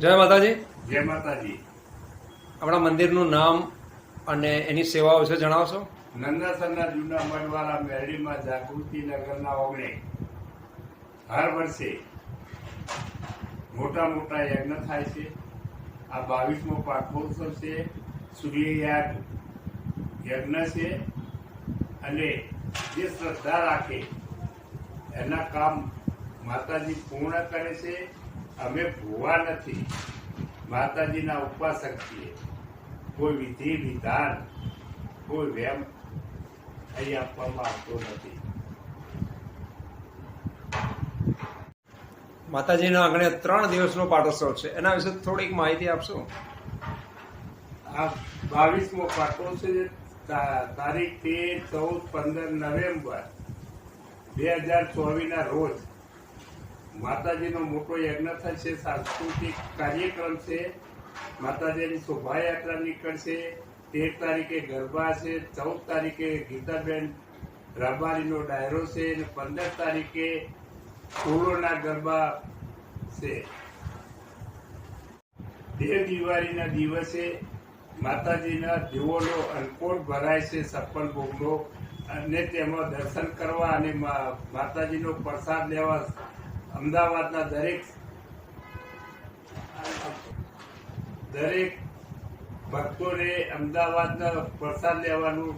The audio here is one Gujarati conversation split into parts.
જય માતાજી. જય માતાજી. આપણા મંદિરનું નામ અને એની સેવાઓ વિશે જણાવશો? નંદાસરના જૂના મઢવાળા મેરડીમાં જાગૃતિ નગરના ઓગણે હર વર્ષે મોટા મોટા યજ્ઞ થાય છે. આ 22મો પાઠમહોત્સવ છે. સૂર્યયાગ યજ્ઞ છે અને જે શ્રદ્ધા રાખે એના કામ માતાજી પૂર્ણ કરે છે. અમે ભૂવા નથી, માતાજીના ઉપાસક છીએ. કોઈ વિધિ વિધાન કોઈ વેમ અહીં આપવામાં આવતો નથી. માતાજીના આંગણે 3 દિવસનો પાટોત્સવ છે, એના વિશે થોડીક માહિતી આપશો? આ 22મો પાટોત્સવ તારીખ 13, 14, 15 નવેમ્બર 2024 રોજ માતાજીનો મોટો યજ્ઞ થશે. સાંસ્કૃતિક કાર્યક્રમ છે. માતાજીની શોભાયાત્રા નીકળશે. 13 તારીખે ગરબા છે. 14 તારીખે ગીતાબેન રબારીનો ડાયરો છે અને 15 તારીખે ફૂલોના ગરબા છે. તે દિવાળીના દિવસે માતાજીના દેવોનો અન્નકોટ ભરાય છે, 56 ભોગનો, અને તેમાં દર્શન કરવા અને માતાજીનો પ્રસાદ લેવા અમદાવાદના દરેક ભક્તોને અમદાવાદના પ્રસાદ લેવાનું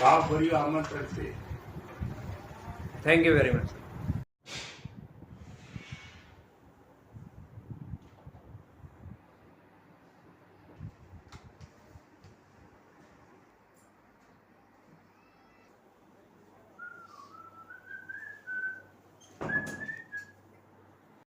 ભાવભર્યું આમંત્રણ છે. Thank you very much.